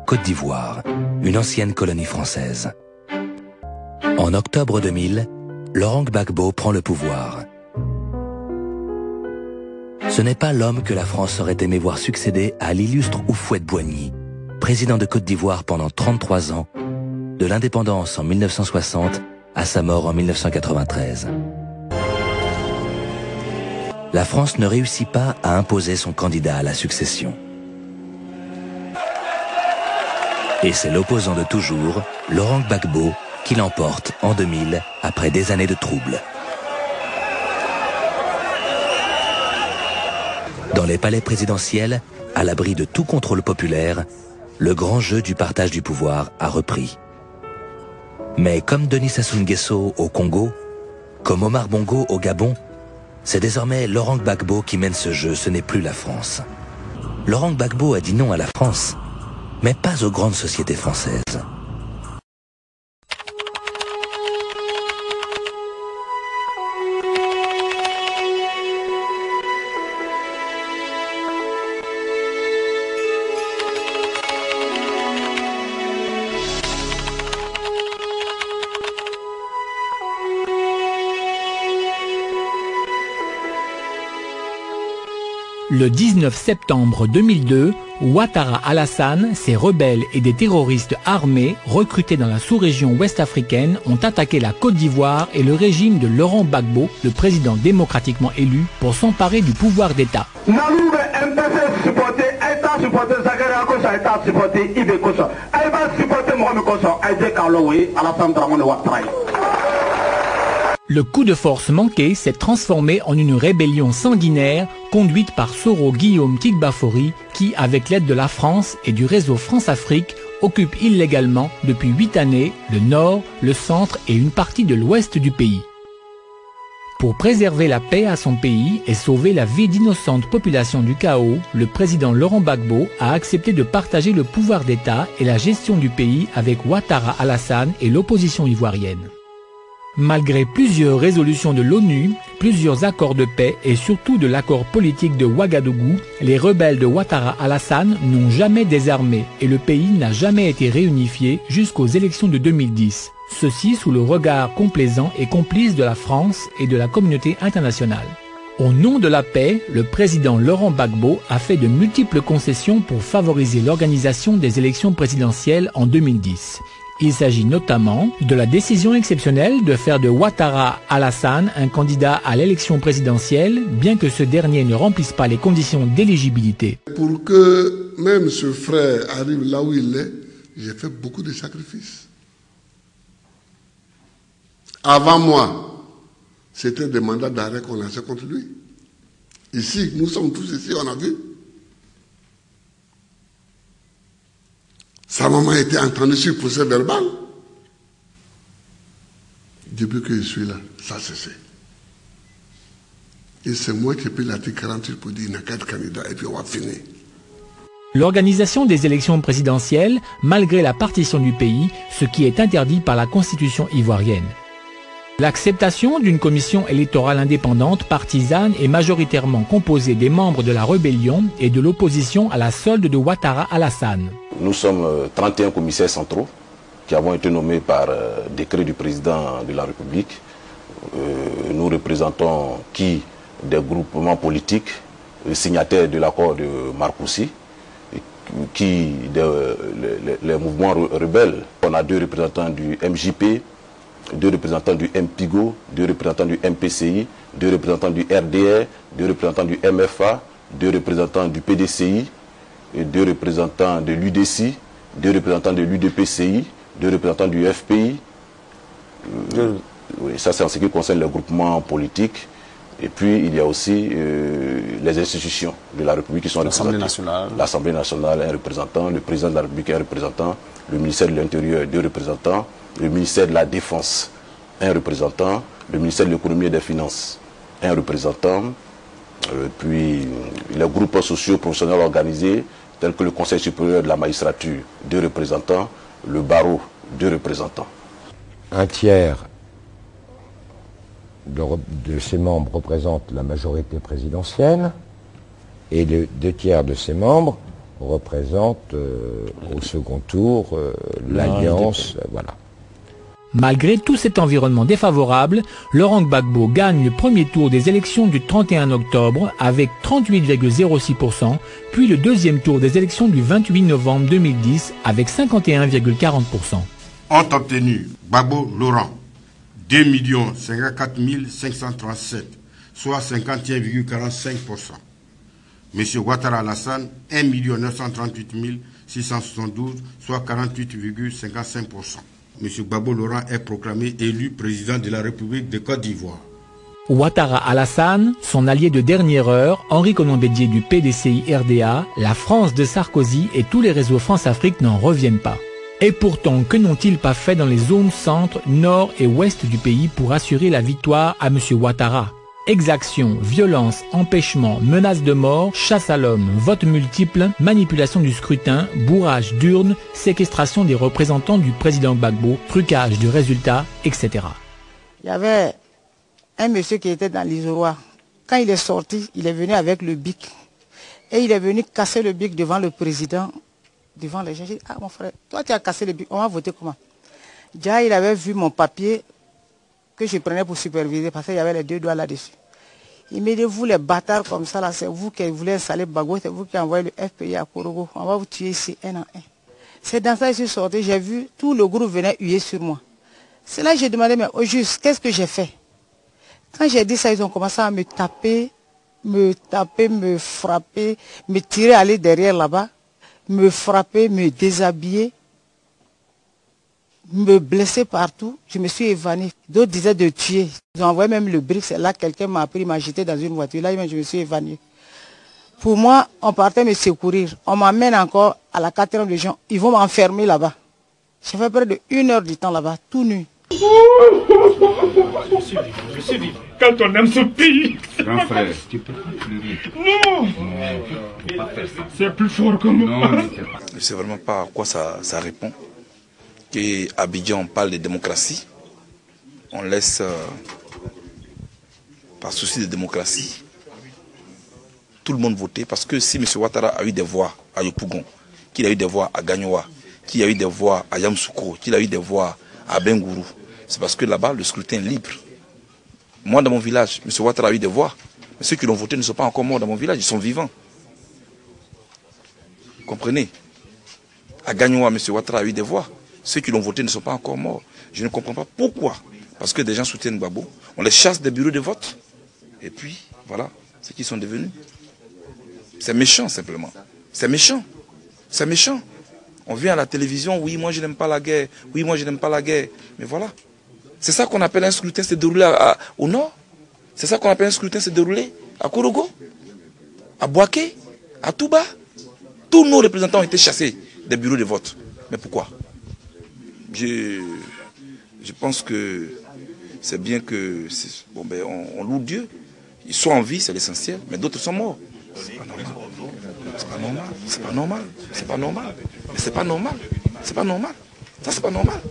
Côte d'Ivoire, une ancienne colonie française. En octobre 2000, Laurent Gbagbo prend le pouvoir. Ce n'est pas l'homme que la France aurait aimé voir succéder à l'illustre Houphouët-Boigny, président de Côte d'Ivoire pendant 33 ans, de l'indépendance en 1960 à sa mort en 1993. La France ne réussit pas à imposer son candidat à la succession. Et c'est l'opposant de toujours, Laurent Gbagbo, qui l'emporte en 2000 après des années de troubles. Dans les palais présidentiels, à l'abri de tout contrôle populaire, le grand jeu du partage du pouvoir a repris. Mais comme Denis Sassou Nguesso au Congo, comme Omar Bongo au Gabon, c'est désormais Laurent Gbagbo qui mène ce jeu, ce n'est plus la France. Laurent Gbagbo a dit non à la France, mais pas aux grandes sociétés françaises. Le 19 septembre 2002, Ouattara Alassane, ses rebelles et des terroristes armés recrutés dans la sous-région ouest-africaine ont attaqué la Côte d'Ivoire et le régime de Laurent Gbagbo, le président démocratiquement élu, pour s'emparer du pouvoir d'État. Le coup de force manqué s'est transformé en une rébellion sanguinaire conduite par Soro Guillaume Tigbafori qui, avec l'aide de la France et du réseau France-Afrique, occupe illégalement depuis 8 années le nord, le centre et une partie de l'ouest du pays. Pour préserver la paix à son pays et sauver la vie d'innocentes populations du chaos, le président Laurent Gbagbo a accepté de partager le pouvoir d'État et la gestion du pays avec Ouattara Alassane et l'opposition ivoirienne. Malgré plusieurs résolutions de l'ONU, plusieurs accords de paix et surtout de l'accord politique de Ouagadougou, les rebelles de Ouattara Alassane n'ont jamais désarmé et le pays n'a jamais été réunifié jusqu'aux élections de 2010. Ceci sous le regard complaisant et complice de la France et de la communauté internationale. Au nom de la paix, le président Laurent Gbagbo a fait de multiples concessions pour favoriser l'organisation des élections présidentielles en 2010. Il s'agit notamment de la décision exceptionnelle de faire de Ouattara Alassane un candidat à l'élection présidentielle, bien que ce dernier ne remplisse pas les conditions d'éligibilité. Pour que même ce frère arrive là où il est, j'ai fait beaucoup de sacrifices. Avant moi, c'était des mandats d'arrêt qu'on lançait contre lui. Ici, nous sommes tous ici, on a vu. Sa maman a été entendue sur procès verbal. Depuis que je suis là, ça a cessé. Et c'est moi qui ai pris l'article 48 pour dire qu'il n'y a 4 candidats et puis on va finir. L'organisation des élections présidentielles, malgré la partition du pays, ce qui est interdit par la constitution ivoirienne. L'acceptation d'une commission électorale indépendante, partisane et majoritairement composée des membres de la rébellion et de l'opposition à la solde de Ouattara Alassane. Nous sommes 31 commissaires centraux qui avons été nommés par décret du président de la République. Nous représentons qui des groupements politiques signataires de l'accord de Marcoussis, qui les mouvements rebelles. On a 2 représentants du MJP, 2 représentants du MPIGO, 2 représentants du MPCI, 2 représentants du RDR, 2 représentants du MFA, 2 représentants du PDCI, 2 représentants de l'UDC, 2 représentants de l'UDPCI, 2 représentants du FPI. Oui, ça c'est en ce qui concerne les groupements politiques. Et puis il y a aussi les institutions de la République qui sont représentées. L'Assemblée nationale. L'Assemblée nationale, un représentant, le président de la République, un représentant, le ministère de l'Intérieur, 2 représentants, le ministère de la Défense, un représentant, le ministère de l'Économie et des Finances, un représentant, puis les groupes sociaux professionnels organisés, tels que le Conseil supérieur de la magistrature, 2 représentants, le barreau, 2 représentants. Un tiers de ses membres représentent la majorité présidentielle et les 2 tiers de ses membres représente au second tour l'alliance, voilà. Malgré tout cet environnement défavorable, Laurent Gbagbo gagne le premier tour des élections du 31 octobre avec 38,06%, puis le deuxième tour des élections du 28 novembre 2010 avec 51,40%. Ont obtenu Gbagbo Laurent 2 54 537, soit 51,45%. M. Ouattara Alassane 1 938 672, soit 48,55%. M. Gbagbo Laurent est proclamé élu président de la République de Côte d'Ivoire. Ouattara Alassane, son allié de dernière heure, Henri Konan Bédié du PDCI-RDA, la France de Sarkozy et tous les réseaux France-Afrique n'en reviennent pas. Et pourtant, que n'ont-ils pas fait dans les zones centre, nord et ouest du pays pour assurer la victoire à M. Ouattara? Exactions, violences, empêchements, menaces de mort, chasse à l'homme, vote multiple, manipulation du scrutin, bourrage d'urnes, séquestration des représentants du président Gbagbo, trucage du résultat, etc. Il y avait un monsieur qui était dans l'isoloir. Quand il est sorti, il est venu avec le bic. Et il est venu casser le bic devant le président, devant les gens. J'ai dit, ah mon frère, toi tu as cassé le bic, on va voter comment? Déjà, il avait vu mon papier que je prenais pour superviser parce qu'il y avait les 2 doigts là-dessus. Il m'a dit, vous les bâtards comme ça, là, c'est vous qui voulez installer Gbagbo, c'est vous qui envoyez le FPI à Korogo. On va vous tuer ici, un en un. C'est dans ça que je suis sorti, j'ai vu tout le groupe venait huer sur moi. C'est là que j'ai demandé, mais au juste, qu'est-ce que j'ai fait? Quand j'ai dit ça, ils ont commencé à me taper, me frapper, me tirer, aller derrière là-bas, me frapper, me déshabiller, me blesser partout. Je me suis évanoui. D'autres disaient de tuer. Ils ont envoyé même le brick. C'est là que quelqu'un m'a pris, m'a jeté dans une voiture. Là, je me suis évanoui. Pour moi, on partait me secourir. On m'amène encore à la 4e région. Ils vont m'enfermer là-bas. J'ai fait près de 1 heure du temps là-bas, tout nu. Je suis vivant. Quand on aime ce pays. Grand frère, tu peux pas pleurer. Non, c'est plus fort que moi. Je ne sais vraiment pas à quoi ça répond. Qu'Abidjan parle de démocratie, on laisse, par souci de démocratie, tout le monde voter. Parce que si M. Ouattara a eu des voix à Yopougon, qu'il a eu des voix à Gagnoa, qu'il a eu des voix à Yamoussoukro, qu'il a eu des voix à Bengourou, c'est parce que là-bas, le scrutin est libre. Moi, dans mon village, M. Ouattara a eu des voix. Mais ceux qui l'ont voté ne sont pas encore morts dans mon village, ils sont vivants. Vous comprenez? À Gagnoa, M. Ouattara a eu des voix. Ceux qui l'ont voté ne sont pas encore morts. Je ne comprends pas pourquoi. Parce que des gens soutiennent Gbagbo. On les chasse des bureaux de vote. Et puis, voilà ce qu'ils sont devenus. C'est méchant, simplement. C'est méchant. C'est méchant. On vient à la télévision, oui, moi je n'aime pas la guerre. Oui, moi je n'aime pas la guerre. Mais voilà. C'est ça qu'on appelle un scrutin se dérouler au nord. C'est ça qu'on appelle un scrutin se dérouler à Korogo, à Boaké, à Touba. Tous nos représentants ont été chassés des bureaux de vote. Mais pourquoi? Je pense que c'est bien que bon, ben, on loue Dieu. Ils sont en vie, c'est l'essentiel, mais d'autres sont morts. C'est pas normal. C'est pas normal. C'est pas normal. C'est pas normal. Mais c'est pas normal. C'est pas normal. Ça, c'est pas normal.